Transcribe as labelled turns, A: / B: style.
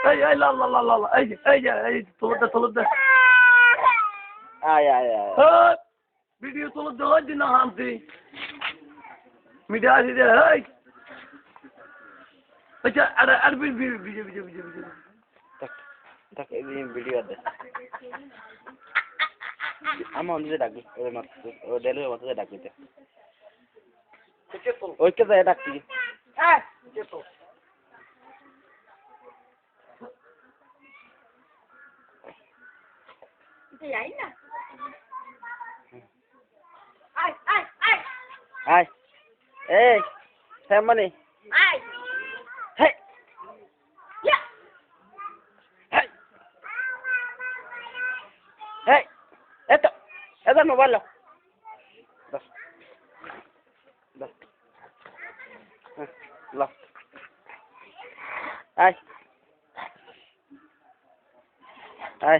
A: এই লা লা লা লা লা, এই তোলো দে
B: আয় আয় আয়
A: ভিডিও তোলো দে ওই দিন হামতি মিডিয়া আসি দে এই আচ্ছা আর video
B: tak ini video ada ama onde ডাকবি ওই মাত্র ও ডেলিভারি মাত্র ডাকবি তে ওই কে যায় ডাকবি
A: হ্যাঁ কেতো
C: তুই আই না আই
B: হাই এই ফ্যামিলি
C: আই
B: হেই
C: ইয়া
B: হেই হেই এটা মোবাইল দাও দাও লা হাই হাই